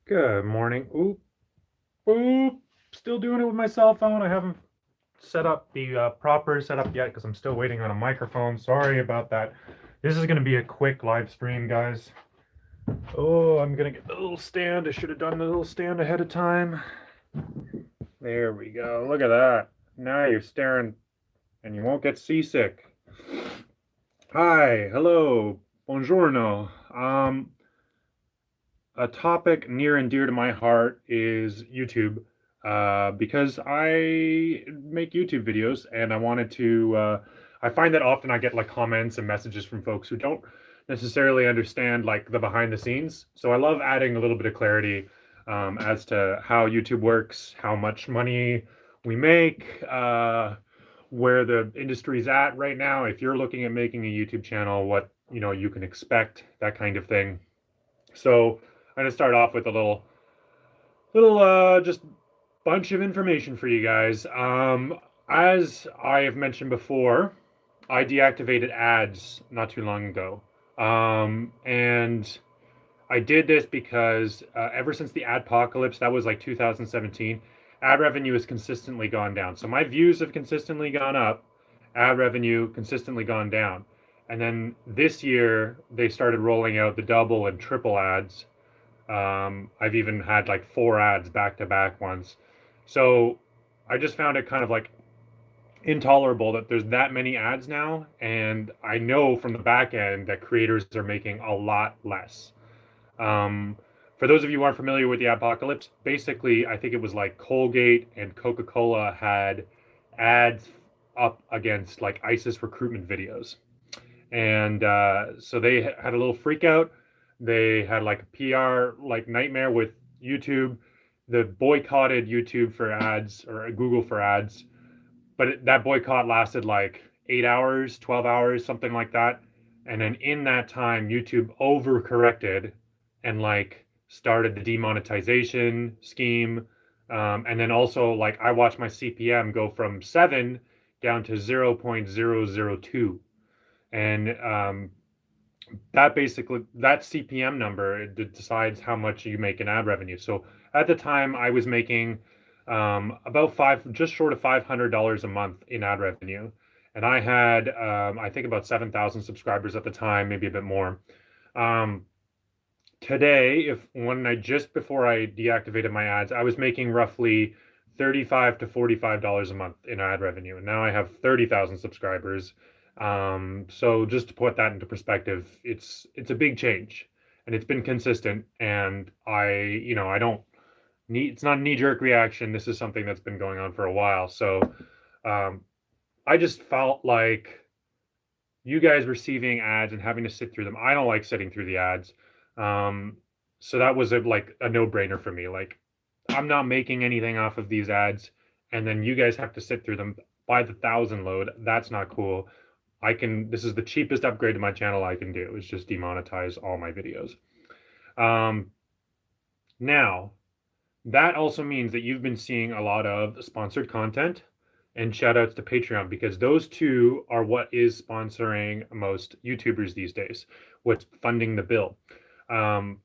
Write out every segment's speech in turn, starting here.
Good morning. Oop, oop. Still doing it with my cell phone. I haven't set up the proper setup yet because I'm still waiting on a microphone. Sorry about that. This is going to be a quick live stream, guys. Oh, I'm going to get the little stand. I should have done the little stand ahead of time. There we go. Look at that. Now you're staring and you won't get seasick. Hi, hello, buongiorno. A topic near and dear to my heart is YouTube, because I make YouTube videos and I wanted to. I find that often I get like comments and messages from folks who don't necessarily understand like the behind the scenes. So I love adding a little bit of clarity as to how YouTube works, how much money we make, where the industry's at right now. If you're looking at making a YouTube channel, what you can expect, that kind of thing. So I'm gonna start off with a little just bunch of information for you guys. As I have mentioned before, I deactivated ads not too long ago. And I did this because ever since the adpocalypse, that was like 2017, ad revenue has consistently gone down. So my views have consistently gone up, ad revenue consistently gone down. And then this year, they started rolling out the double and triple ads. I've even had like 4 ads back to back once. So I just found it kind of like intolerable that there's that many ads now. And I know from the back end that creators are making a lot less. Um, for those of you who aren't familiar with the apocalypse, basically, I think it was like Colgate and Coca Cola had ads up against like ISIS recruitment videos. And so they had a little freak out. They had like a PR like nightmare with YouTube. They boycotted YouTube for ads or Google for ads, but that boycott lasted like 8 hours, 12 hours, something like that. And then in that time, YouTube overcorrected and like started the demonetization scheme. And then also like I watched my CPM go from 7 down to 0.002. And that CPM number decides how much you make in ad revenue. So at the time, I was making about just short of $500 a month in ad revenue, and I had I think about 7,000 subscribers at the time, maybe a bit more. Um, Today, if when I just before I deactivated my ads, I was making roughly 35 to $45 a month in ad revenue, and now I have 30,000 subscribers. So just to put that into perspective, it's a big change, and it's been consistent. And I don't need it's not a knee-jerk reaction. This is something that's been going on for a while. So um, I just felt like you guys receiving ads and having to sit through them. I don't like sitting through the ads. Um, so that was like a no-brainer for me. Like I'm not making anything off of these ads, and then you guys have to sit through them by the thousand load. That's not cool. This is the cheapest upgrade to my channel I can do, is just demonetize all my videos. Um, Now, that also means that you've been seeing a lot of sponsored content and shout outs to Patreon, because those two are what is sponsoring most YouTubers these days, what's funding the bill. Um,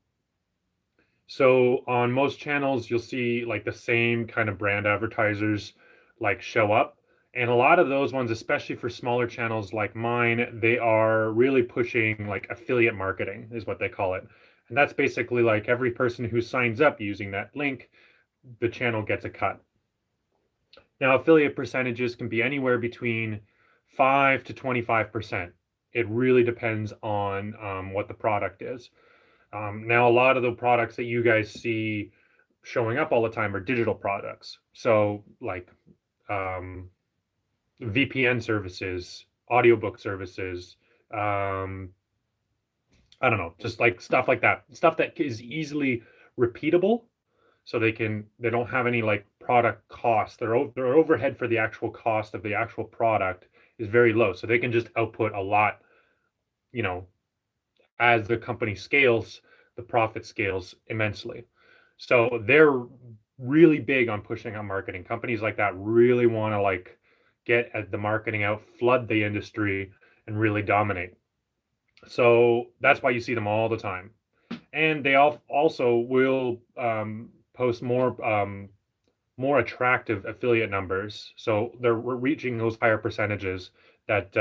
so on most channels, you'll see like the same kind of brand advertisers like show up. And a lot of those ones, especially for smaller channels like mine, they are really pushing like affiliate marketing, is what they call it. And that's basically like every person who signs up using that link, the channel gets a cut. Now, affiliate percentages can be anywhere between 5 to 25%. It really depends on what the product is. Now, a lot of the products that you guys see showing up all the time are digital products. So, like VPN services, audiobook services, um, I don't know, just like stuff like that. Stuff that is easily repeatable, so they don't have any like product cost. Their overhead for the actual cost of the actual product is very low, so they can just output a lot. You know, as the company scales, the profit scales immensely. So they're really big on pushing out marketing. Companies like that really want to like get at the marketing out, flood the industry, and really dominate. So that's why you see them all the time. and they also will post more attractive affiliate numbers. So they're reaching those higher percentages that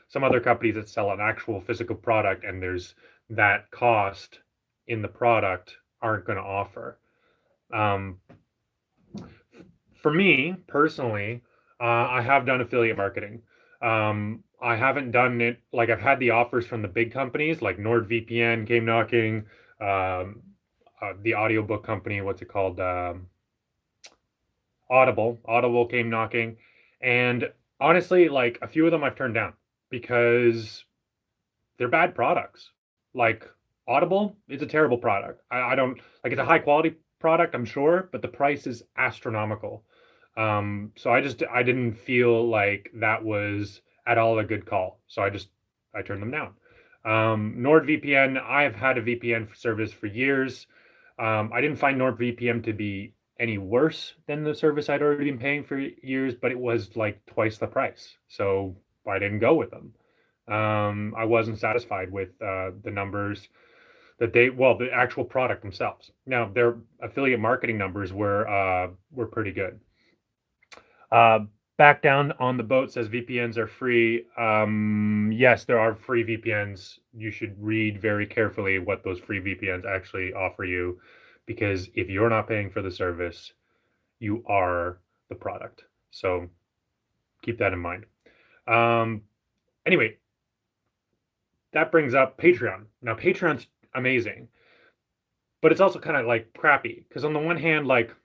some other companies that sell an actual physical product and there's that cost in the product aren't going to offer. Um, for me personally, I have done affiliate marketing. I haven't done it like I've had the offers from the big companies like NordVPN came knocking, the audiobook company, what's it called? Audible came knocking, and honestly, like a few of them I've turned down because they're bad products. Like Audible is a terrible product. I don't like it's a high quality product, I'm sure, but the price is astronomical. So I didn't feel like that was at all a good call. So I turned them down. NordVPN, I've had a VPN service for years. I didn't find NordVPN to be any worse than the service I'd already been paying for years, but it was like twice the price. So I didn't go with them. I wasn't satisfied with the numbers that the actual product themselves. Now their affiliate marketing numbers were pretty good. Back down on the boat says VPNs are free. Yes, there are free VPNs. You should read very carefully what those free VPNs actually offer you, because if you're not paying for the service, you are the product. So keep that in mind. Anyway, that brings up Patreon. Now, Patreon's amazing, but it's also kind of like crappy because on the one hand, like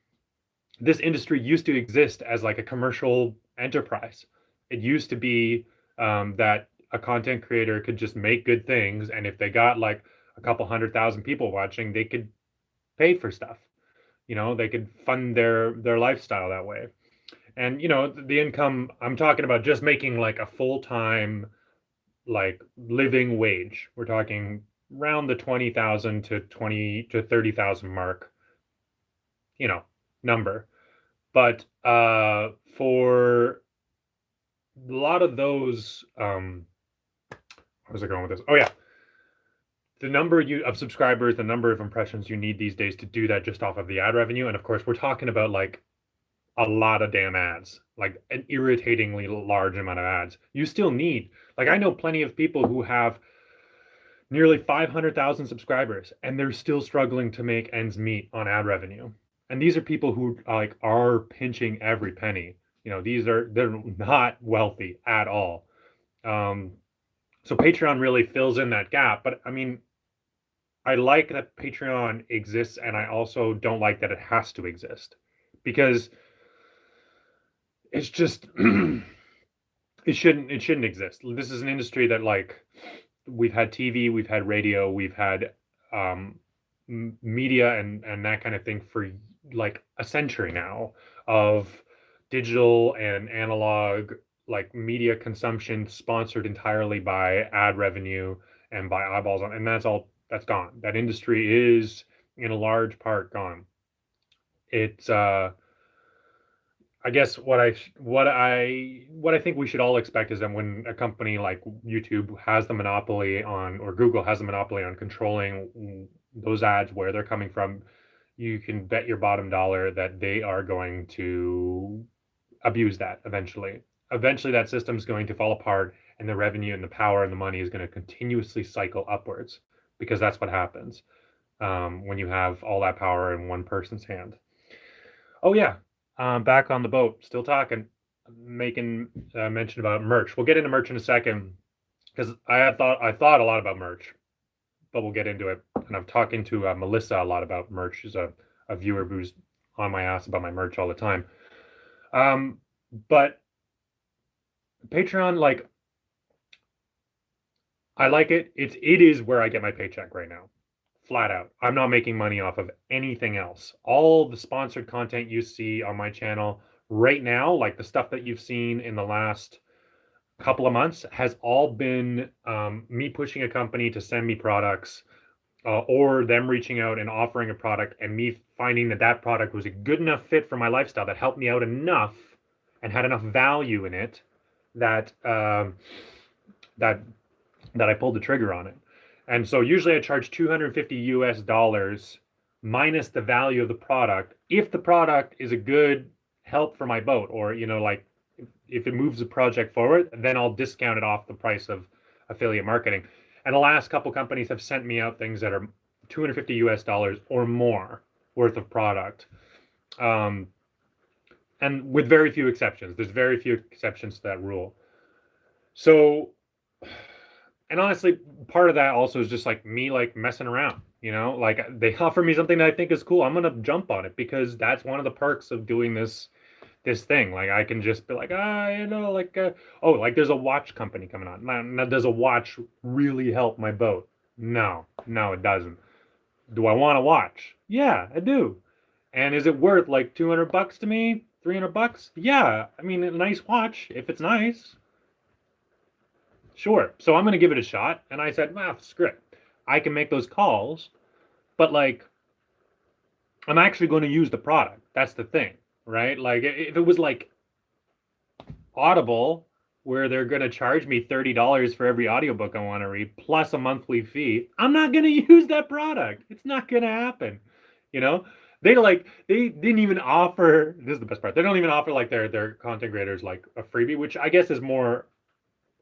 this industry used to exist as like a commercial enterprise. It used to be that a content creator could just make good things, and if they got like a couple 100,000 people watching, they could pay for stuff. They could fund their lifestyle that way. And the income I'm talking about, just making like a full-time like living wage. We're talking around the 20,000 to 30,000 mark, number. But for a lot of those, where's it going with this? Oh yeah, the number of subscribers, the number of impressions you need these days to do that just off of the ad revenue, and of course we're talking about like a lot of damn ads, like an irritatingly large amount of ads. You still need, like, I know plenty of people who have nearly 500,000 subscribers and they're still struggling to make ends meet on ad revenue. And these are people who like are pinching every penny. They're not wealthy at all. So Patreon really fills in that gap. But I mean, I like that Patreon exists, and I also don't like that it has to exist, because it's just it shouldn't exist. This is an industry that, like, we've had TV, we've had radio, we've had media and that kind of thing for like a century now, of digital and analog like media consumption sponsored entirely by ad revenue and by eyeballs on, and that's gone. That industry is in a large part gone. It's I guess what I think we should all expect is that when a company like YouTube has the monopoly on, or Google has the monopoly on controlling those ads, where they're coming from, you can bet your bottom dollar that they are going to abuse that eventually. Eventually, that system is going to fall apart, and the revenue and the power and the money is going to continuously cycle upwards, because that's what happens when you have all that power in one person's hand. Oh yeah, back on the boat, still talking, making mention about merch. We'll get into merch in a second, because I thought a lot about merch, but we'll get into it. And I'm talking to Melissa a lot about merch. She's a viewer who's on my ass about my merch all the time. But Patreon, like, I like it. It is where I get my paycheck right now. Flat out. I'm not making money off of anything else. All the sponsored content you see on my channel right now, like the stuff that you've seen in the last couple of months, has all been me pushing a company to send me products, or them reaching out and offering a product, and me finding that product was a good enough fit for my lifestyle, that helped me out enough and had enough value in it that that I pulled the trigger on it. And so usually I charge 250 US dollars minus the value of the product if the product is a good help for my boat, or like if it moves the project forward, then I'll discount it off the price of affiliate marketing. And the last couple companies have sent me out things that are 250 US dollars or more worth of product. And with very few exceptions. There's very few exceptions to that rule. So, and honestly, part of that also is just like me, like messing around, like they offer me something that I think is cool. I'm going to jump on it because that's one of the perks of doing this thing. Like I can just be like, like, oh, like there's a watch company coming on. Now, does a watch really help my boat? No, it doesn't. Do I want to watch? Yeah, I do. And is it worth like 200 bucks to me? 300 bucks? Yeah. I mean, a nice watch, if it's nice. Sure. So I'm going to give it a shot. And I said, well, screw it. I can make those calls, but like, I'm actually going to use the product. That's the thing, right? Like if it was like Audible, where they're going to charge me $30 for every audiobook I want to read, plus a monthly fee, I'm not going to use that product. It's not going to happen. They didn't even offer, this is the best part, they don't even offer like their content creators like a freebie, which I guess is more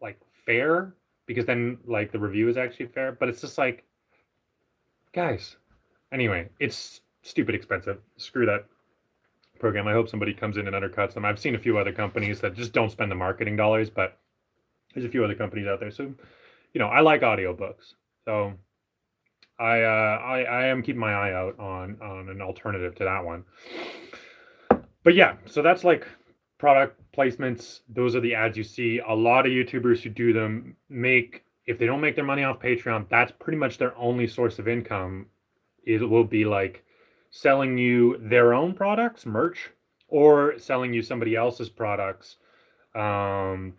like fair, because then like the review is actually fair, but it's just like, guys, anyway, it's stupid expensive. Screw that program. I hope somebody comes in and undercuts them. I've seen a few other companies that just don't spend the marketing dollars, but there's a few other companies out there. So, I like audiobooks. So I am keeping my eye out on an alternative to that one. But yeah, so that's like product placements. Those are the ads you see. A lot of YouTubers who do them if they don't make their money off Patreon, that's pretty much their only source of income. It will be like selling you their own products, merch, or selling you somebody else's products that,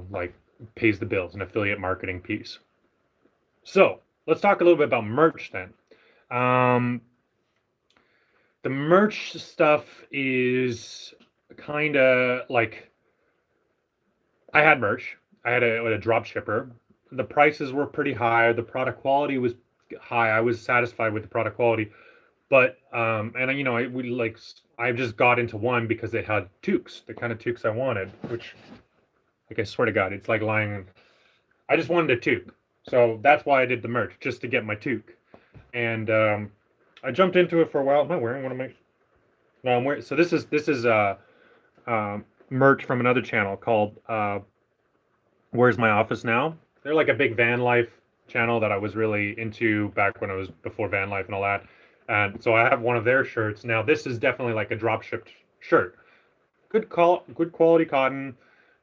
like pays the bills, an affiliate marketing piece. So let's talk a little bit about merch then. The merch stuff is kind of like, I had merch. I had a drop shipper. The prices were pretty high. The product quality was high. I was satisfied with the product quality, but I just got into one because it had toques, the kind of toques I wanted, which, like, I swear to God, it's like lying. I just wanted a toque, so that's why I did the merch, just to get my toque. And I jumped into it for a while. Am I wearing one of my? No, I'm wearing. So this is merch from another channel called Where's My Office Now? They're like a big van life channel that I was really into back when I was before van life and all that. And so I have one of their shirts. Now this is definitely like a drop shipped shirt. Good quality cotton,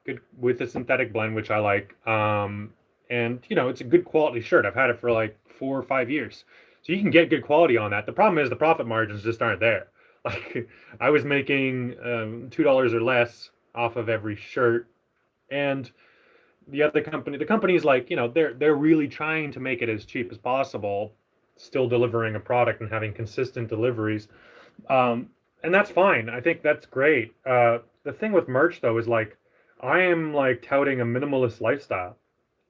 good with a synthetic blend, which I like. And it's a good quality shirt. I've had it for like 4 or 5 years. So you can get good quality on that. The problem is the profit margins just aren't there. Like I was making $2 or less off of every shirt, and the company's like, they're really trying to make it as cheap as possible, still delivering a product and having consistent deliveries. And that's fine. I think that's great. The thing with merch though is like, I am like touting a minimalist lifestyle,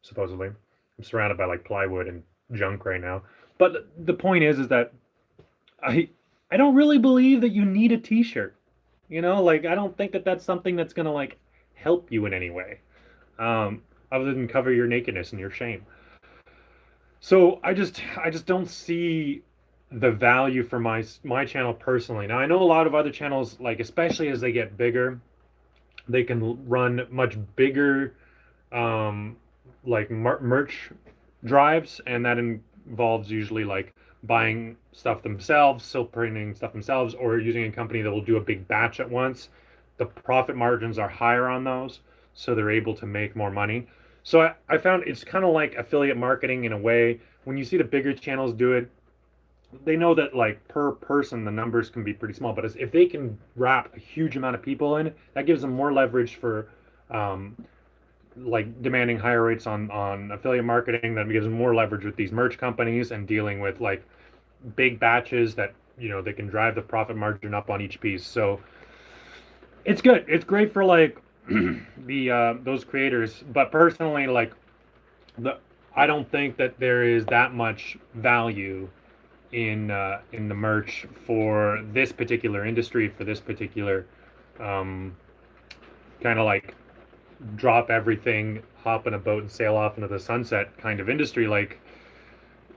supposedly. I'm surrounded by like plywood and junk right now. But the point is that I don't really believe that you need a t-shirt. Like I don't think that that's something that's going to like help you in any way. Other than cover your nakedness and your shame. So I just don't see the value for my channel personally. Now I know a lot of other channels, like especially as they get bigger, they can run much bigger like merch drives, and that involves usually like buying stuff themselves, silk printing stuff themselves, or using a company that will do a big batch at once. The profit margins are higher on those, so they're able to make more money. So I found it's kind of like affiliate marketing in a way. When you see the bigger channels do it, they know that like per person the numbers can be pretty small, but if they can wrap a huge amount of people in, that gives them more leverage for like demanding higher rates on affiliate marketing. That gives them more leverage with these merch companies and dealing with like big batches that they can drive the profit margin up on each piece. So it's good. It's great for like the those creators. But personally, like the I don't think that there is that much value in the merch for this particular industry, for this particular um, kind of like drop everything, hop in a boat and sail off into the sunset kind of industry. Like,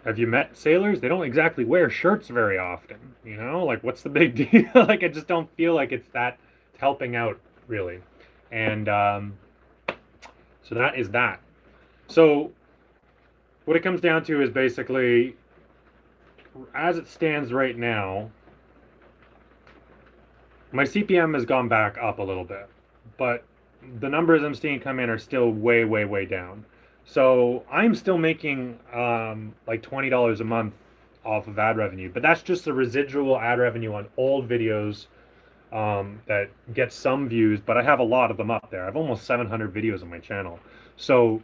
have you met sailors? They don't exactly wear shirts very often, you know? Like, what's the big deal? Like, I just don't feel like it's helping out really. And so that is that. So what it comes down to is basically, as it stands right now, my CPM has gone back up a little bit, but the numbers I'm seeing come in are still way, way, way down. So I'm still making like $20 a month off of ad revenue, but that's just the residual ad revenue on old videos that get some views, but I have a lot of them up there. I have almost 700 videos on my channel. So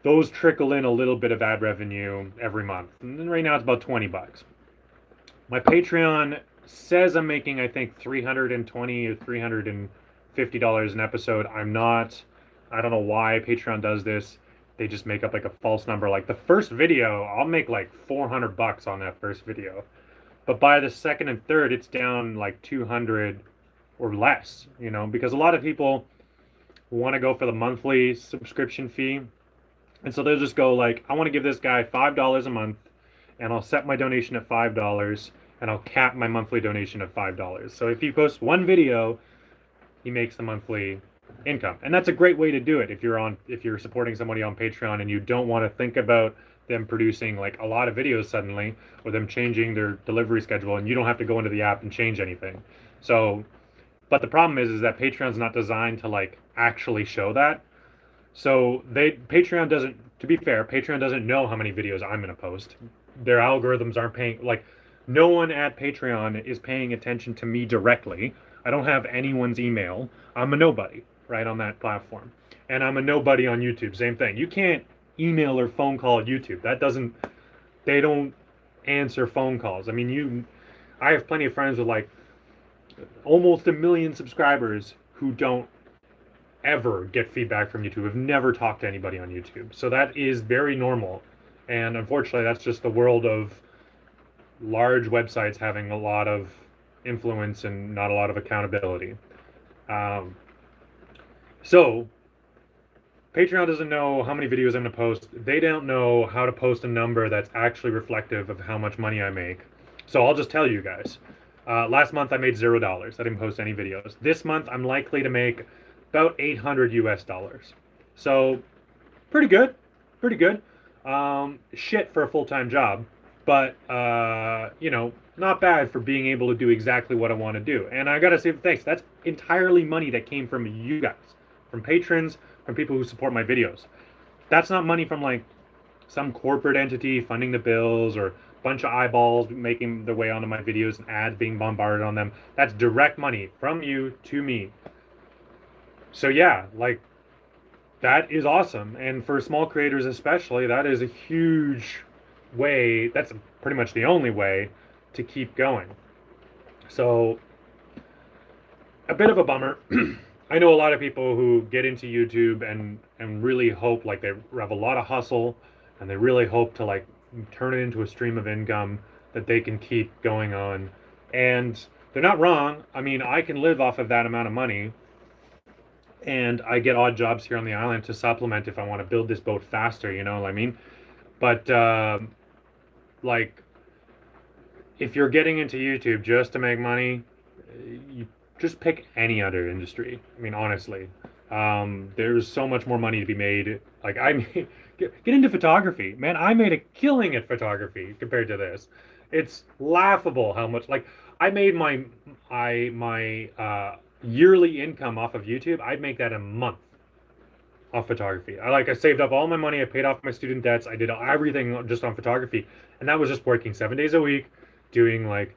those trickle in a little bit of ad revenue every month. And right now it's about 20 bucks. My Patreon says I'm making, I think, 320 or $350 an episode. I'm not. I don't know why Patreon does this. They just make up like a false number. Like the first video, I'll make like 400 bucks on that first video. But by the second and third, it's down like 200 or less, you know, because a lot of people want to go for the monthly subscription fee. And so they'll just go like, I want to give this guy $5 a month and I'll set my donation at $5 and I'll cap my monthly donation at $5. So if you post one video, he makes the monthly income. And that's a great way to do it if you're supporting somebody on Patreon and you don't want to think about them producing like a lot of videos suddenly or them changing their delivery schedule and you don't have to go into the app and change anything. So but the problem is that Patreon's not designed to like actually show that. So Patreon doesn't, to be fair, Patreon doesn't know how many videos I'm going to post. Their algorithms aren't paying, like, no one at Patreon is paying attention to me directly. I don't have anyone's email. I'm a nobody, right, on that platform. And I'm a nobody on YouTube. Same thing. You can't email or phone call YouTube. They don't answer phone calls. I mean, I have plenty of friends with like almost a million subscribers who don't ever get feedback from YouTube. I've never talked to anybody on YouTube. So that is very normal. And unfortunately, that's just the world of large websites having a lot of influence and not a lot of accountability. Um, so Patreon doesn't know how many videos I'm going to post. They don't know how to post a number that's actually reflective of how much money I make. So I'll just tell you guys. Last month I made $0. I didn't post any videos. This month I'm likely to make about 800 US dollars. So pretty good, pretty good. Shit for a full-time job, but you know, not bad for being able to do exactly what I want to do. And I gotta say thanks. That's entirely money that came from you guys, from patrons, from people who support my videos. That's not money from like some corporate entity funding the bills or a bunch of eyeballs making their way onto my videos and ads being bombarded on them. That's direct money from you to me. So yeah, like that is awesome. And for small creators especially, that is a huge way, that's pretty much the only way to keep going. So a bit of a bummer. I know a lot of people who get into YouTube and really hope, like they have a lot of hustle and they really hope to like turn it into a stream of income that they can keep going on. And they're not wrong. I mean, I can live off of that amount of money and I get odd jobs here on the island to supplement if I want to build this boat faster, you know what I mean? But like if you're getting into YouTube just to make money, you just pick any other industry. I mean, honestly, there's so much more money to be made. Like get into photography, man. I made a killing at photography compared to this. It's laughable how much. Like I made my yearly income off of YouTube. I'd make that a month off photography. I saved up all my money. I paid off my student debts. I did everything just on photography, and that was just working 7 days a week, doing like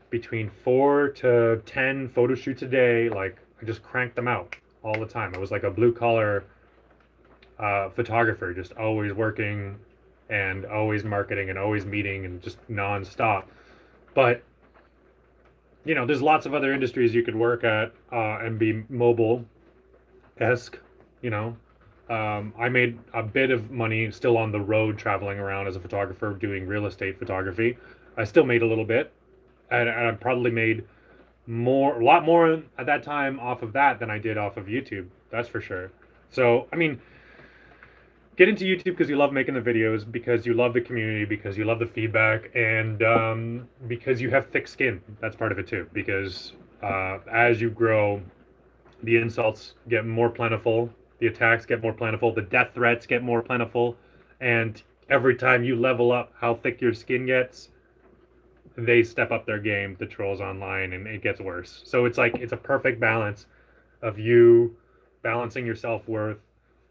between 4 to 10 photo shoots a day. Like I just cranked them out all the time. I was like a blue collar photographer, just always working and always marketing and always meeting and just nonstop. But you know, there's lots of other industries you could work at and be mobile esque, you know. I made a bit of money still on the road traveling around as a photographer doing real estate photography. I still made a little bit, and I probably made a lot more at that time off of that than I did off of YouTube. That's for sure. So, I mean, get into YouTube because you love making the videos, because you love the community, because you love the feedback, and because you have thick skin. That's part of it too. Because as you grow, the insults get more plentiful, the attacks get more plentiful, the death threats get more plentiful, and every time you level up how thick your skin gets, they step up their game, the trolls online, and it gets worse. So it's like it's a perfect balance of you balancing your self-worth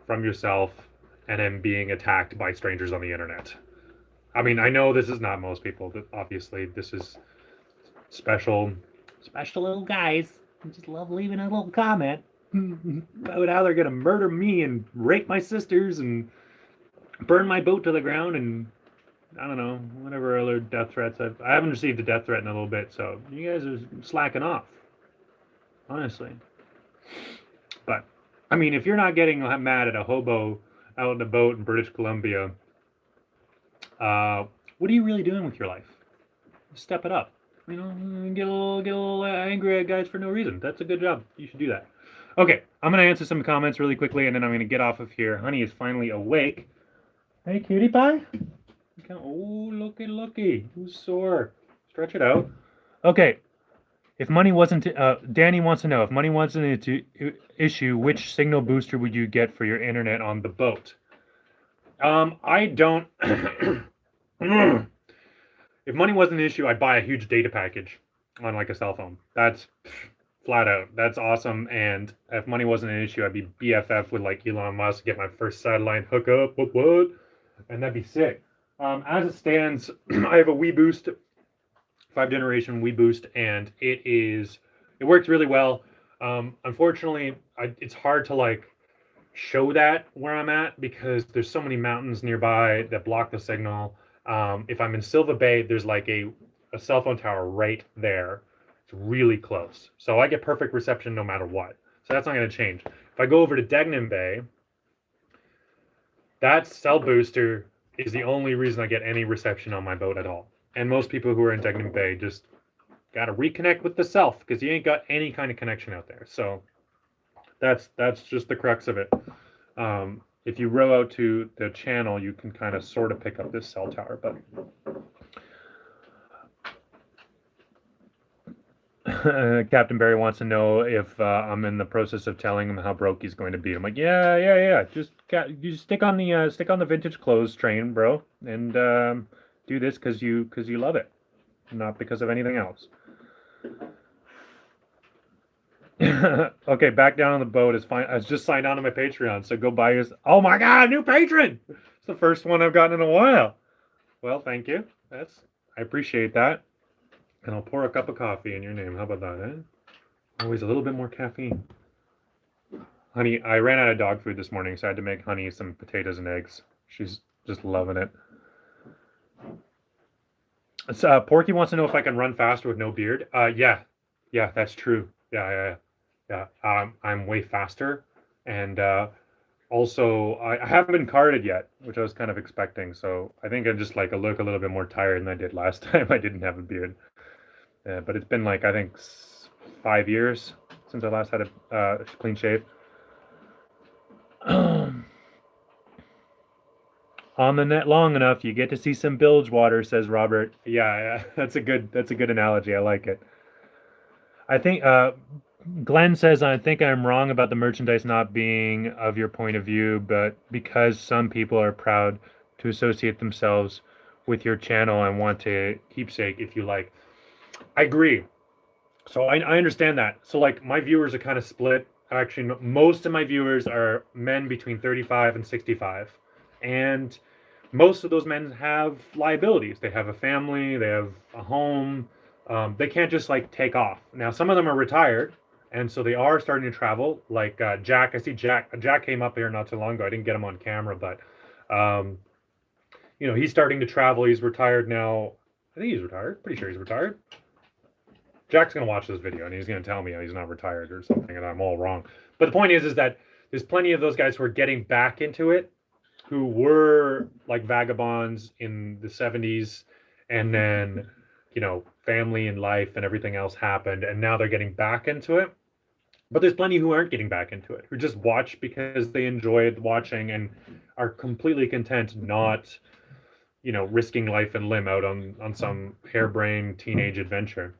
from yourself and then being attacked by strangers on the internet. I mean, I know this is not most people, but obviously this is special little guys who just love leaving a little comment about how they're gonna murder me and rape my sisters and burn my boat to the ground and I don't know, whatever other death threats. I haven't received a death threat in a little bit, so you guys are slacking off, honestly. But, I mean, if you're not getting mad at a hobo out in a boat in British Columbia, what are you really doing with your life? Step it up. You know, get a little angry at guys for no reason. That's a good job. You should do that. Okay, I'm going to answer some comments really quickly, and then I'm going to get off of here. Honey is finally awake. Hey, cutie pie. Oh, looky. Who's sore? Stretch it out. Okay. If money wasn't, Danny wants to know, if money wasn't an issue, which signal booster would you get for your internet on the boat? I don't. If money wasn't an issue, I'd buy a huge data package on like a cell phone. That's flat out. That's awesome. And if money wasn't an issue, I'd be BFF with like Elon Musk, get my first satellite hookup. What? And that'd be sick. As it stands, I have a WeBoost, 5th generation WeBoost, and it works really well. Unfortunately, it's hard to like show that where I'm at because there's so many mountains nearby that block the signal. If I'm in Silva Bay, there's like a cell phone tower right there. It's really close. So I get perfect reception no matter what. So that's not going to change. If I go over to Degnum Bay, that cell booster is the only reason I get any reception on my boat at all. And most people who are in Degnum Bay just got to reconnect with the self because you ain't got any kind of connection out there. So that's just the crux of it. If you row out to the channel, you can kind of sort of pick up this cell tower, but Captain Barry wants to know if I'm in the process of telling him how broke he's going to be. I'm like, yeah. Just stick on the vintage clothes train, bro, and do this because you love it, not because of anything else. Okay, back down on the boat is fine. I just signed on to my Patreon, so go buy yours. Oh my God, new patron! It's the first one I've gotten in a while. Well, thank you. I appreciate that. And I'll pour a cup of coffee in your name. How about that, eh? Always a little bit more caffeine. Honey, I ran out of dog food this morning, so I had to make Honey some potatoes and eggs. She's just loving it. Porky wants to know if I can run faster with no beard. Yeah, that's true. Yeah. I'm way faster, and also I haven't been carded yet, which I was kind of expecting. So I think I just like look a little bit more tired than I did last time I didn't have a beard. But it's been like I think 5 years since I last had a clean shave. On the net long enough, you get to see some bilge water, says Robert. Yeah, that's a good analogy. I like it. I think Glenn says, I think I'm wrong about the merchandise not being of your point of view, but because some people are proud to associate themselves with your channel and want to keepsake, if you like. I agree. So I understand that. So like my viewers are kind of split. Actually, most of my viewers are men between 35 and 65. And most of those men have liabilities. They have a family, they have a home. They can't just like take off. Now, some of them are retired, and so they are starting to travel. Like Jack, I see Jack came up here not too long ago. I didn't get him on camera, but he's starting to travel. He's retired now. I think he's retired. Pretty sure he's retired. Jack's gonna watch this video and he's gonna tell me he's not retired or something, and I'm all wrong. But the point is that there's plenty of those guys who are getting back into it, who were like vagabonds in the 70s, and then, you know, family and life and everything else happened, and now they're getting back into it. But there's plenty who aren't getting back into it, who just watch because they enjoyed watching and are completely content not, you know, risking life and limb out on some harebrained teenage adventure.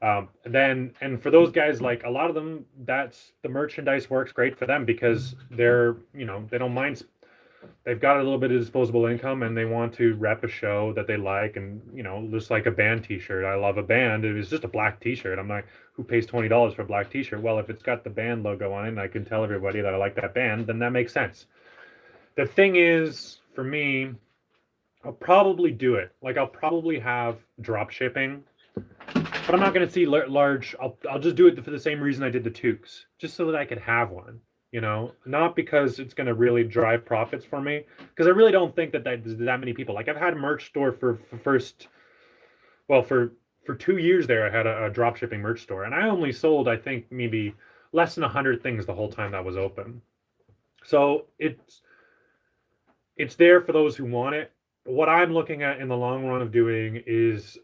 And for those guys, like a lot of them, that's the merchandise works great for them because they're, you know, they don't mind. They've got a little bit of disposable income and they want to rep a show that they like, and you know, just like a band T-shirt. I love a band. It was just a black T-shirt. I'm like, who pays $20 for a black T-shirt? Well, if it's got the band logo on it, and I can tell everybody that I like that band, then that makes sense. The thing is, for me, I'll probably do it. Like I'll probably have drop shipping, but I'm not going to see large. I'll just do it for the same reason I did the toques, just so that I could have one. You know, not because it's going to really drive profits for me, because I really don't think that there's that many people. Like I've had a merch store for for 2 years there. I had a drop shipping merch store, and I only sold, I think, maybe less than 100 things the whole time that was open. So it's there for those who want it. What I'm looking at in the long run of doing is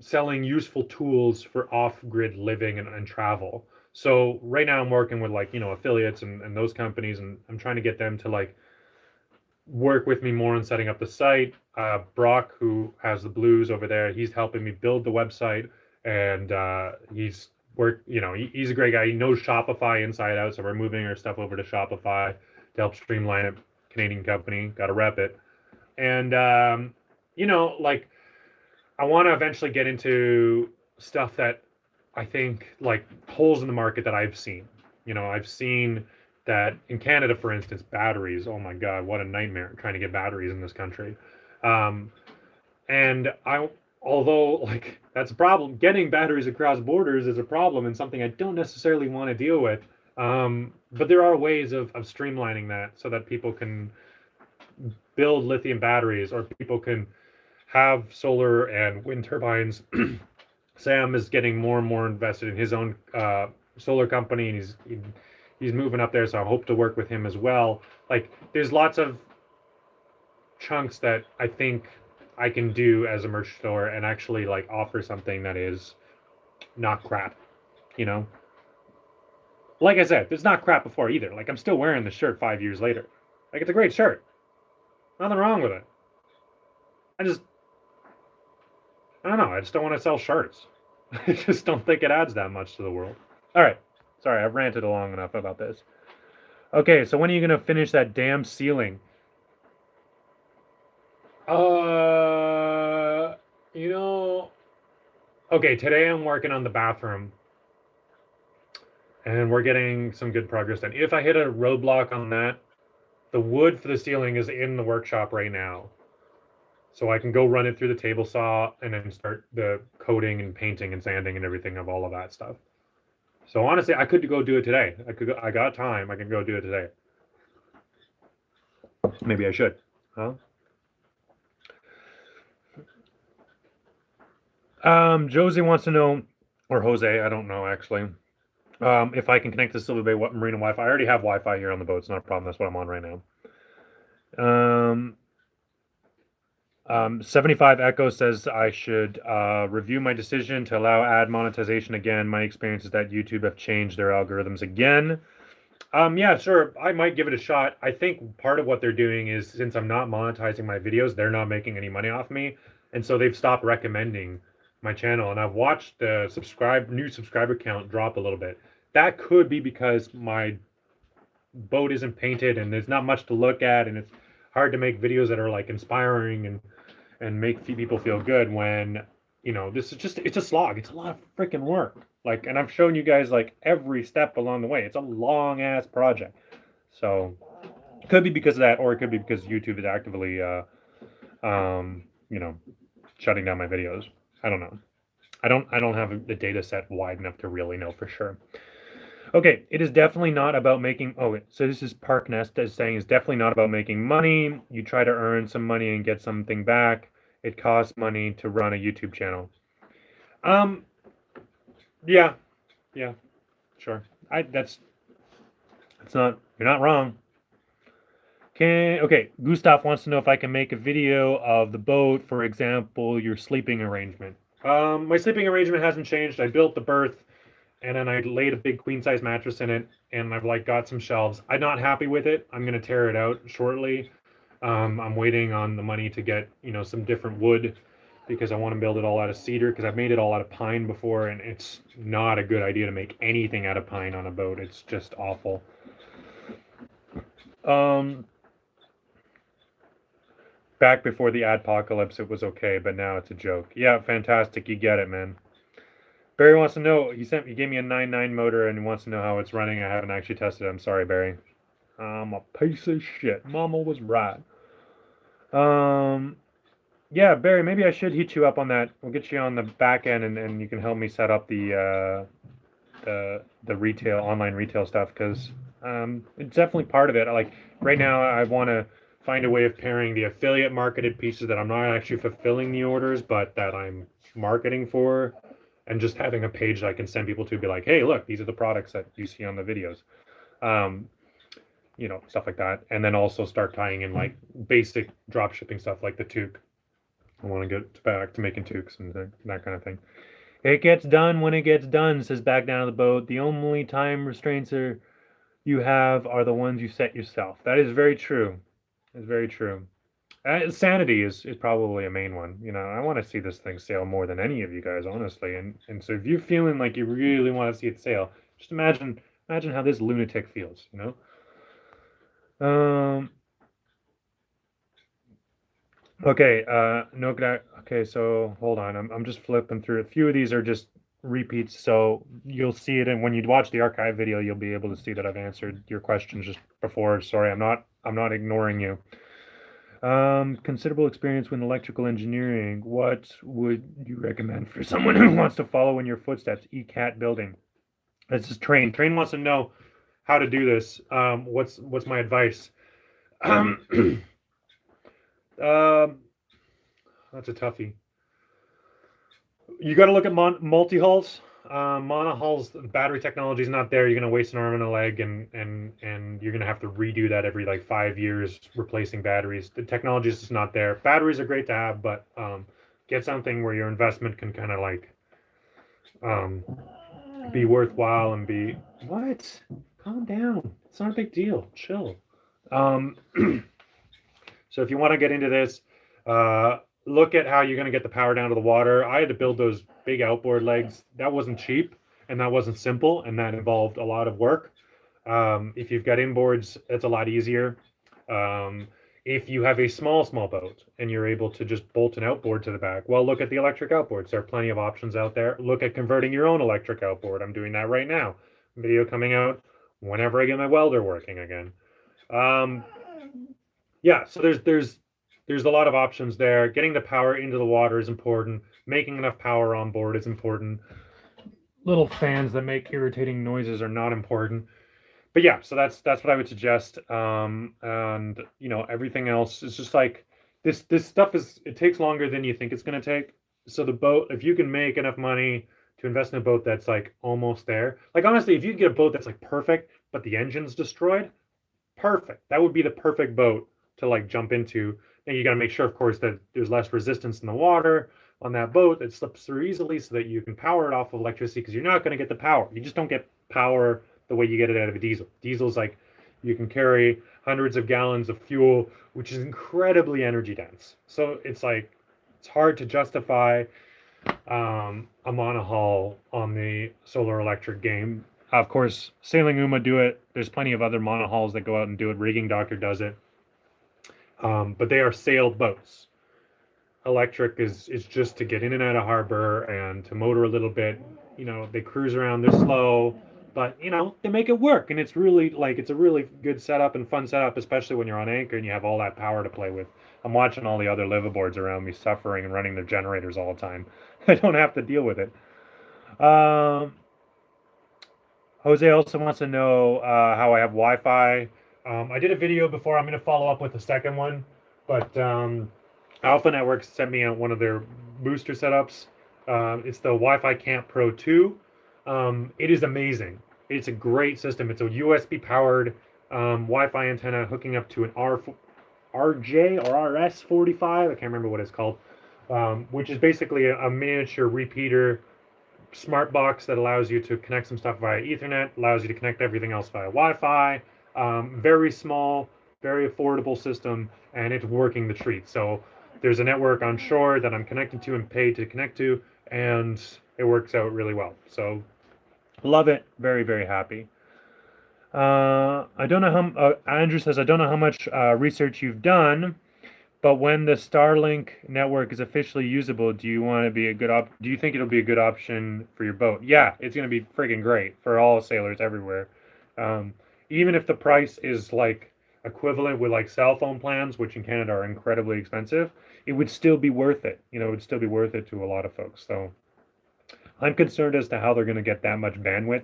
selling useful tools for off-grid living and travel. So right now I'm working with, like, you know, affiliates and those companies, and I'm trying to get them to like work with me more on setting up the site. Brock, who has the Blues over there, he's helping me build the website, and he's a great guy. He knows Shopify inside out, so we're moving our stuff over to Shopify to help streamline it. Canadian company, got to rep it. And you know, like I want to eventually get into stuff that I think like holes in the market that I've seen. You know, I've seen that in Canada, for instance, batteries. Oh my God, what a nightmare trying to get batteries in this country. Um, and although like that's a problem, getting batteries across borders is a problem and something I don't necessarily want to deal with. But there are ways of streamlining that so that people can build lithium batteries, or people can have solar and wind turbines. Sam is getting more and more invested in his own solar company, and he's moving up there. So I hope to work with him as well. Like, there's lots of chunks that I think I can do as a merch store and actually like offer something that is not crap, you know. Like I said, it's not crap before either. Like I'm still wearing the shirt 5 years later. Like it's a great shirt. Nothing wrong with it. I don't know. I just don't want to sell shirts. I just don't think it adds that much to the world. All right. Sorry, I've ranted long enough about this. Okay, so when are you going to finish that damn ceiling? You know, okay, today I'm working on the bathroom, and we're getting some good progress done. If I hit a roadblock on that, the wood for the ceiling is in the workshop right now. So I can go run it through the table saw and then start the coating and painting and sanding and everything of all of that stuff. So honestly, I could go do it today. I got time. I can go do it today. Maybe I should. Huh? Josie wants to know, or Jose, I don't know actually, if I can connect to Silver Bay Marina Wi-Fi. I already have Wi-Fi here on the boat. It's not a problem. That's what I'm on right now. 75 Echo says I should review my decision to allow ad monetization again. My experience is that YouTube have changed their algorithms again. Yeah, sure. I might give it a shot. I think part of what they're doing is, since I'm not monetizing my videos, they're not making any money off me. And so they've stopped recommending my channel. And I've watched the new subscriber count drop a little bit. That could be because my boat isn't painted and there's not much to look at, and it's hard to make videos that are like inspiring and make people feel good when, you know, this is just, it's a slog. It's a lot of freaking work. Like, and I've shown you guys like every step along the way. It's a long ass project. So it could be because of that, or it could be because YouTube is actively, you know, shutting down my videos. I don't know. I don't have the data set wide enough to really know for sure. Okay, it is definitely not about making. Oh, so this is Park Nest is saying it's definitely not about making money. You try to earn some money and get something back. It costs money to run a YouTube channel. Yeah, sure. It's not, You're not wrong. Okay, Gustav wants to know if I can make a video of the boat, for example, your sleeping arrangement. My sleeping arrangement hasn't changed. I built the berth, and then I laid a big queen size mattress in it, and I've like got some shelves. I'm not happy with it. I'm gonna tear it out shortly. I'm waiting on the money to get some different wood because I want to build it all out of cedar because I've made it all out of pine before, and it's not a good idea to make anything out of pine on a boat. It's just awful. Back before the adpocalypse, it was okay, but now it's a joke. Yeah, fantastic. You get it, man. Barry wants to know. He gave me a 9.9 motor and he wants to know how it's running. I haven't actually tested it. I'm sorry, Barry. I'm a piece of shit. Mama was right. Yeah, Barry, maybe I should hit you up on that. We'll get you on the back end and you can help me set up the retail, online retail stuff because it's definitely part of it. Like right now, I want to find a way of pairing the affiliate marketed pieces that I'm not actually fulfilling the orders, but that I'm marketing for, and just having a page that I can send people to be like, hey, look, these are the products that you see on the videos. Stuff like that. And then also start tying in like basic drop shipping stuff like the toque. I want to get back to making toques and that kind of thing. It gets done when it gets done, says Back Down to the Boat. The only time restraints you have are the ones you set yourself. That is very true. It's very true. Sanity is probably a main one. I want to see this thing sail more than any of you guys, honestly. And so if you're feeling like you really want to see it sail, just imagine how this lunatic feels. Okay. No. Okay. So hold on. I'm just flipping through. A few of these are just repeats, so you'll see it. And when you watch the archive video, you'll be able to see that I've answered your questions just before. Sorry, I'm not ignoring you. Considerable experience with electrical engineering. What would you recommend for someone who wants to follow in your footsteps? ECAT building. This is Train. Train wants to know how to do this. What's my advice? That's a toughie. You got to look at multi-hulls. Monohulls, battery technology is not there. You're going to waste an arm and a leg, and you're going to have to redo that every like 5 years, replacing batteries. The technology is just not there. Batteries are great to have, but get something where your investment can kind of like be worthwhile and be what? Calm down. It's not a big deal. Chill. So if you want to get into this, look at how you're going to get the power down to the water. I had to build those big outboard legs. That wasn't cheap, and that wasn't simple, and that involved a lot of work. If you've got inboards, it's a lot easier. If you have a small boat and you're able to just bolt an outboard to the back, well, look at the electric outboards. There are plenty of options out there. Look at converting your own electric outboard. I'm doing that right now. Video coming out whenever I get my welder working again. Yeah, so there's a lot of options there. Getting the power into the water is important. Making enough power on board is important. Little fans that make irritating noises are not important. But yeah, so that's what I would suggest. And everything else is just like this stuff it takes longer than you think it's going to take. So the boat, if you can make enough money to invest in a boat that's like almost there. Like honestly, if you can get a boat that's like perfect, but the engine's destroyed, perfect. That would be the perfect boat to like jump into. And you got to make sure, of course, that there's less resistance in the water on that boat that slips through easily so that you can power it off of electricity, because you're not going to get the power. You just don't get power the way you get it out of a diesel. Diesel's like you can carry hundreds of gallons of fuel, which is incredibly energy dense. So it's like it's hard to justify a monohull on the solar electric game. Of course, Sailing Uma do it. There's plenty of other monohulls that go out and do it. Rigging Doctor does it. But they are sailed boats. Electric is just to get in and out of harbor and to motor a little bit. They cruise around, they're slow, but they make it work, and it's really it's a really good setup and fun setup, especially when you're on anchor and you have all that power to play with. I'm watching all the other liveaboards around me suffering and running their generators all the time. I don't have to deal with it. Jose also wants to know how I have Wi-Fi. I did a video before. I'm going to follow up with a second one, but Alpha Networks sent me out one of their booster setups. It's the Wi-Fi Camp Pro 2. It is amazing. It's a great system. It's a USB powered Wi-Fi antenna hooking up to an RJ or RS45. I can't remember what it's called, which is basically a miniature repeater smart box that allows you to connect some stuff via Ethernet, allows you to connect everything else via Wi-Fi. Very small, very affordable system, and it's working the treat. So there's a network on shore that I'm connected to and paid to connect to, and it works out really well. So love it. Very, very happy. I don't know how, Andrew says, I don't know how much research you've done, but when the Starlink network is officially usable, do you want to be a good do you think it'll be a good option for your boat? Yeah, it's going to be freaking great for all sailors everywhere. Even if the price is like equivalent with like cell phone plans, which in Canada are incredibly expensive, it would still be worth it. You know, it would still be worth it to a lot of folks. So I'm concerned as to how they're going to get that much bandwidth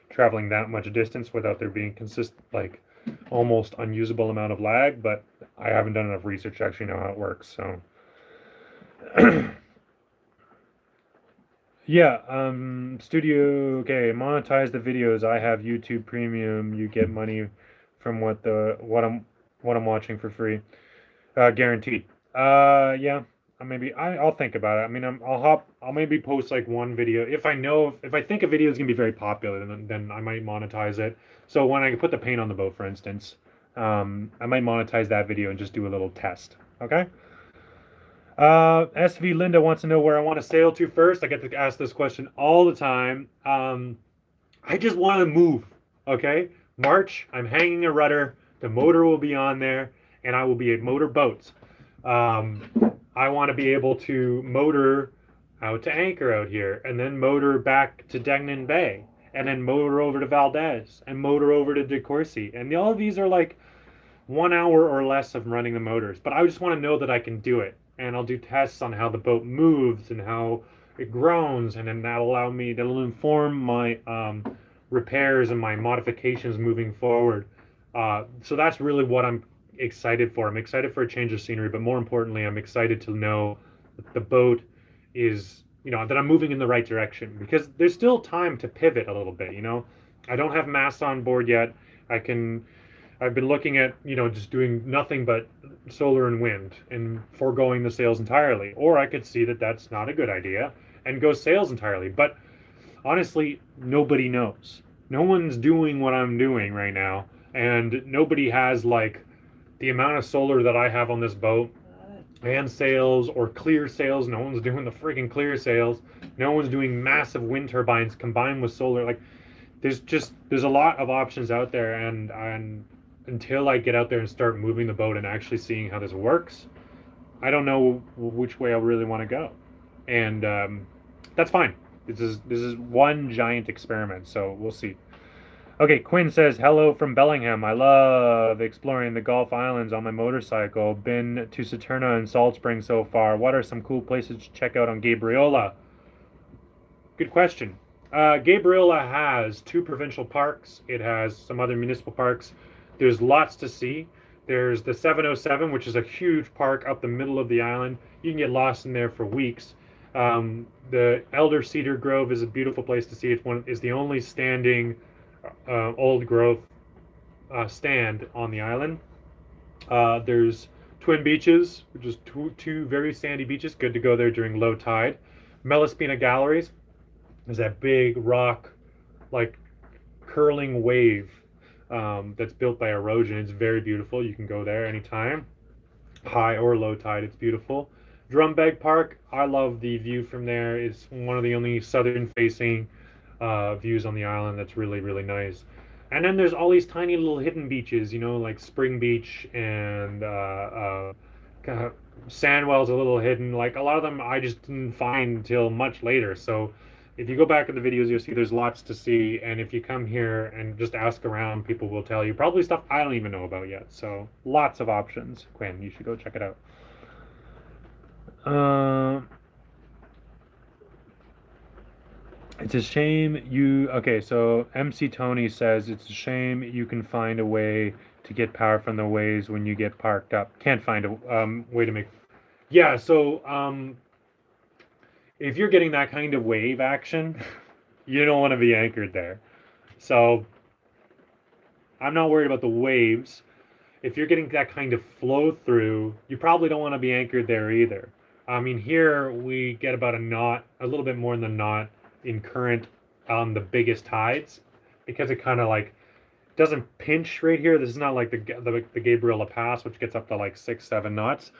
traveling that much distance without there being consistent, like almost unusable amount of lag, but I haven't done enough research to actually know how it works. So yeah, studio, okay, monetize the videos. I have YouTube Premium. You get money from what I'm watching for free. Guaranteed. Yeah. I'll think about it. I mean, I'll maybe post like one video if I think a video is gonna be very popular, then I might monetize it. So when I put the paint on the boat, for instance, I might monetize that video and just do a little test. Okay. SV Linda wants to know where I want to sail to first. I get to ask this question all the time. I just want to move. Okay. March, I'm hanging a rudder. The motor will be on there, and I will be at Motor Boats. I want to be able to motor out to anchor out here, and then motor back to Degnan Bay, and then motor over to Valdez, and motor over to De Courcy. And all of these are like 1 hour or less of running the motors. But I just want to know that I can do it, and I'll do tests on how the boat moves and how it groans, and then that'll inform my repairs and my modifications moving forward. So that's really what I'm excited for. I'm excited for a change of scenery, but more importantly, I'm excited to know that the boat is, that I'm moving in the right direction, because there's still time to pivot a little bit. I don't have masts on board yet. I've been looking at, just doing nothing but solar and wind and foregoing the sails entirely. Or I could see that that's not a good idea and go sails entirely. But honestly, nobody knows. No one's doing what I'm doing right now, and nobody has like the amount of solar that I have on this boat and sails or clear sails. No one's doing the freaking clear sails. No one's doing massive wind turbines combined with solar. Like there's a lot of options out there, and until I get out there and start moving the boat and actually seeing how this works, I don't know which way I really want to go. And that's fine. This is one giant experiment, so we'll see. Okay, Quinn says, hello from Bellingham. I love exploring the Gulf Islands on my motorcycle. Been to Saturna and Salt Spring so far. What are some cool places to check out on Gabriola? Good question. Gabriola has 2 provincial parks. It has some other municipal parks. There's lots to see. There's the 707, which is a huge park up the middle of the island. You can get lost in there for weeks. The Elder Cedar Grove is a beautiful place to see. It's the only standing old growth stand on the island. There's Twin Beaches, which is two very sandy beaches. Good to go there during low tide. Malaspina Galleries is that big rock, like curling wave that's built by erosion. It's very beautiful. You can go there anytime, high or low tide. It's beautiful. Drumbeg Park, I love the view from there. It's one of the only southern-facing views on the island that's really, really nice. And then there's all these tiny little hidden beaches, like Spring Beach and kind of Sandwell's a little hidden. Like a lot of them I just didn't find until much later. So if you go back in the videos, you'll see there's lots to see. And if you come here and just ask around, people will tell you probably stuff I don't even know about yet. So lots of options. Quinn, you should go check it out. It's a shame okay, so MC Tony says it's a shame you can find a way to get power from the waves when you get parked up. Can't find a way to make. Yeah, so if you're getting that kind of wave action, you don't want to be anchored there. So I'm not worried about the waves. If you're getting that kind of flow through, you probably don't want to be anchored there either. I mean, here we get about a knot, a little bit more than a knot in current on the biggest tides, because it kind of like doesn't pinch right here. This is not like the Gabriela Pass, which gets up to like 6, 7 knots.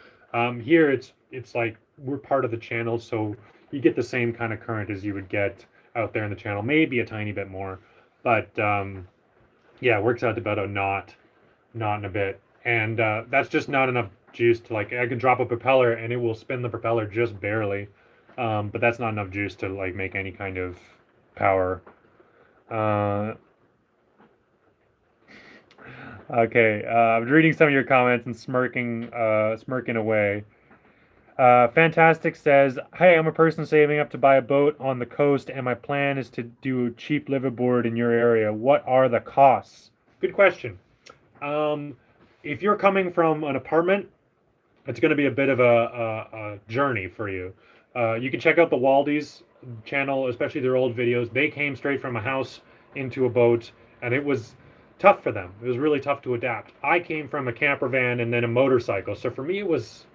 Here it's like we're part of the channel, so you get the same kind of current as you would get out there in the channel, maybe a tiny bit more, but yeah, it works out to about a knot and a bit, and that's just not enough juice to like. I can drop a propeller and it will spin the propeller just barely, but that's not enough juice to like make any kind of power. Uh, Okay, I'm reading some of your comments and smirking away. Fantastic says, "Hey, I'm a person saving up to buy a boat on the coast, and my plan is to do cheap liveaboard in your area. What are the costs?" Good question. Um, if you're coming from an apartment, it's going to be a bit of a journey for you. You can check out the Waldies channel, especially their old videos. They came straight from a house into a boat, and it was tough for them. It was really tough to adapt. I came from a camper van and then a motorcycle, so for me it was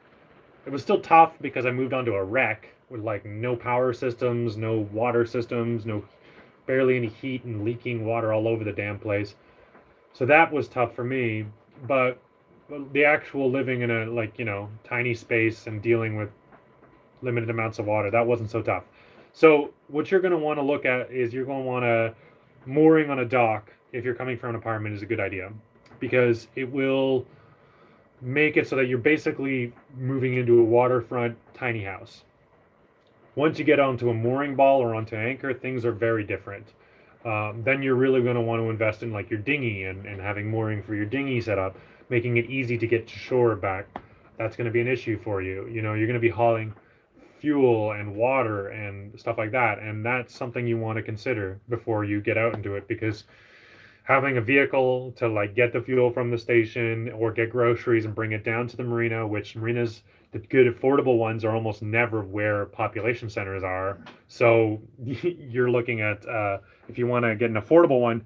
still tough because I moved onto a wreck with like no power systems, no water systems, no barely any heat and leaking water all over the damn place. So that was tough for me, but the actual living in a like tiny space and dealing with limited amounts of water, that wasn't so tough. So what you're going to want to look at is you're going to want to mooring on a dock if you're coming from an apartment is a good idea, because it will make it so that you're basically moving into a waterfront tiny house. Once you get onto a mooring ball or onto anchor, things are very different. Then you're really going to want to invest in like your dinghy and having mooring for your dinghy set up, making it easy to get to shore back. That's going to be an issue for you. You're going to be hauling fuel and water and stuff like that, and that's something you want to consider before you get out into it, because having a vehicle to like get the fuel from the station or get groceries and bring it down to the marina, which marinas, the good affordable ones, are almost never where population centers are. So you're looking at if you want to get an affordable one,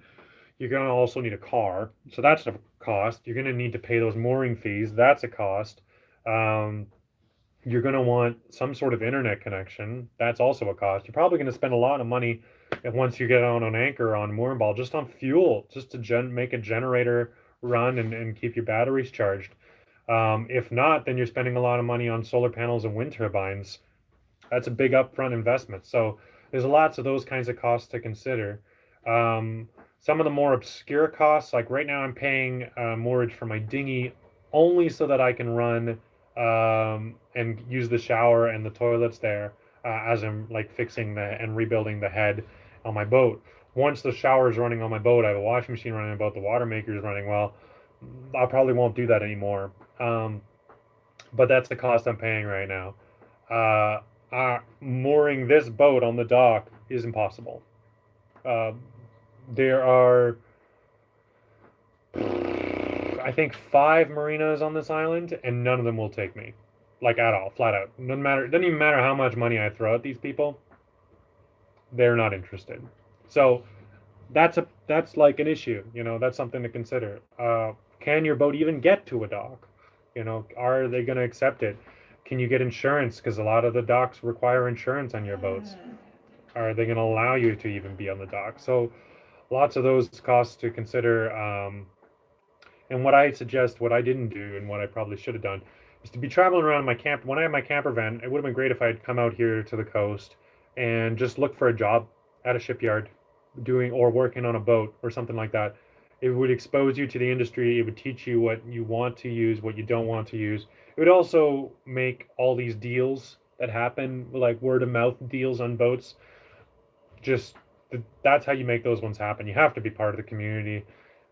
you're going to also need a car, so that's a cost. You're going to need to pay those mooring fees, that's a cost. um, you're going to want some sort of internet connection, that's also a cost. You're probably going to spend a lot of money, and once you get on an anchor on mooring ball, just on fuel, just to make a generator run and keep your batteries charged. If not, then you're spending a lot of money on solar panels and wind turbines. That's a big upfront investment. So there's lots of those kinds of costs to consider. Some of the more obscure costs, like right now, I'm paying mortgage for my dinghy only so that I can run and use the shower and the toilets there as I'm like fixing and rebuilding the head on my boat. Once the shower is running on my boat, I have a washing machine running on my boat, the water maker is running well. I probably won't do that anymore. But that's the cost I'm paying right now. Mooring this boat on the dock is impossible. Uh, there are, I think, 5 marinas on this island, and none of them will take me, like at all, flat out. Doesn't matter. It doesn't even matter how much money I throw at these people. They're not interested. So that's like an issue. That's something to consider. Can your boat even get to a dock? Are they going to accept it? Can you get insurance? Because a lot of the docks require insurance on your boats. Are they going to allow you to even be on the dock? So lots of those costs to consider. And what I suggest, what I didn't do, and what I probably should have done, is to be traveling around my camp. When I had my camper van, it would have been great if I had come out here to the coast and just look for a job at a shipyard, doing or working on a boat or something like that. It would expose you to the industry. It would teach you what you want to use, what you don't want to use. It would also make all these deals that happen, like word of mouth deals on boats, just that's how you make those ones happen. You have to be part of the community.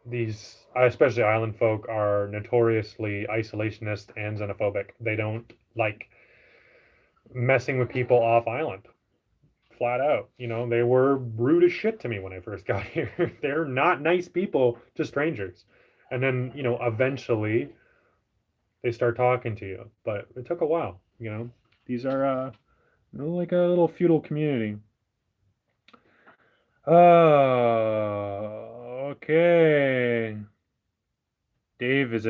These, especially island folk, are notoriously isolationist and xenophobic. They don't like messing with people off island, flat out. They were rude as shit to me when I first got here. They're not nice people to strangers. And then, eventually they start talking to you. But it took a while. These are like a little feudal community. Okay. Dave is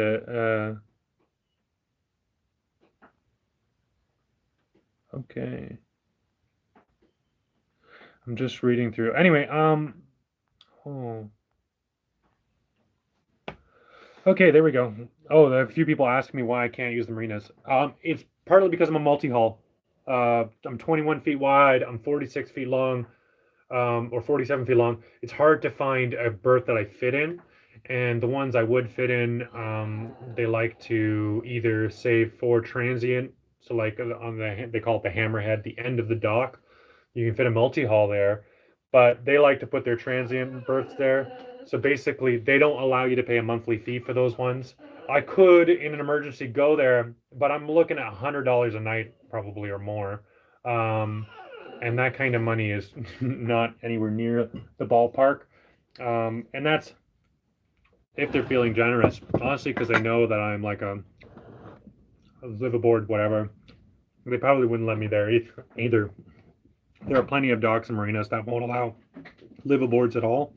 okay. I'm just reading through. Anyway, oh. Okay, there we go. Oh, a few people ask me why I can't use the marinas. It's partly because I'm a multi-hull. I'm 21 feet wide. I'm 46 feet long, or 47 feet long. It's hard to find a berth that I fit in, and the ones I would fit in, they like to either save for transient. So like on they call it the hammerhead, the end of the dock. You can fit a multi-hull there, but they like to put their transient berths there. So basically, they don't allow you to pay a monthly fee for those ones. I could, in an emergency, go there, but I'm looking at $100 a night, probably or more. Um, and that kind of money is not anywhere near the ballpark. And that's if they're feeling generous, honestly, because they know that I'm like a live aboard, whatever. They probably wouldn't let me there either. There are plenty of docks and marinas that won't allow liveaboards at all.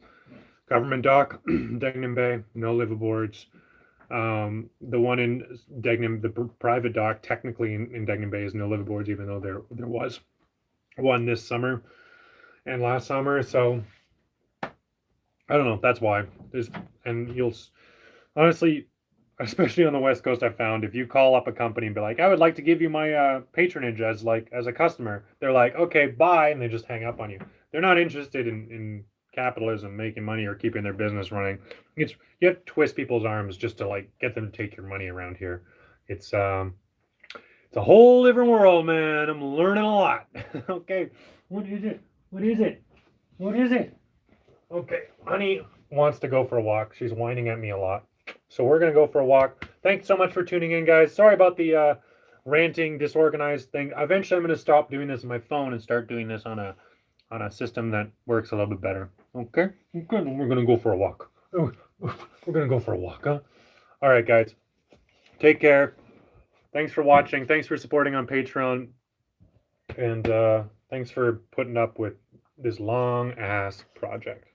Government dock, Degnum Bay, no liveaboards. The one in Degnum, the private dock, technically in Degnum Bay is no liveaboards, even though there was one this summer and last summer. So I don't know. That's why and you'll honestly, especially on the West Coast, I've found if you call up a company and be like, I would like to give you my patronage as a customer, they're like, okay, bye, and they just hang up on you. They're not interested in capitalism, making money, or keeping their business running. It's you have to twist people's arms just to like get them to take your money around here. It's a whole different world, man. I'm learning a lot. Okay, what is it? What is it? What is it? Okay, honey wants to go for a walk. She's whining at me a lot. So we're going to go for a walk. Thanks so much for tuning in, guys. Sorry about the ranting, disorganized thing. Eventually, I'm going to stop doing this on my phone and start doing this on a system that works a little bit better. Okay? Good. We're going to go for a walk. We're going to go for a walk, huh? All right, guys. Take care. Thanks for watching. Thanks for supporting on Patreon. And thanks for putting up with this long-ass project.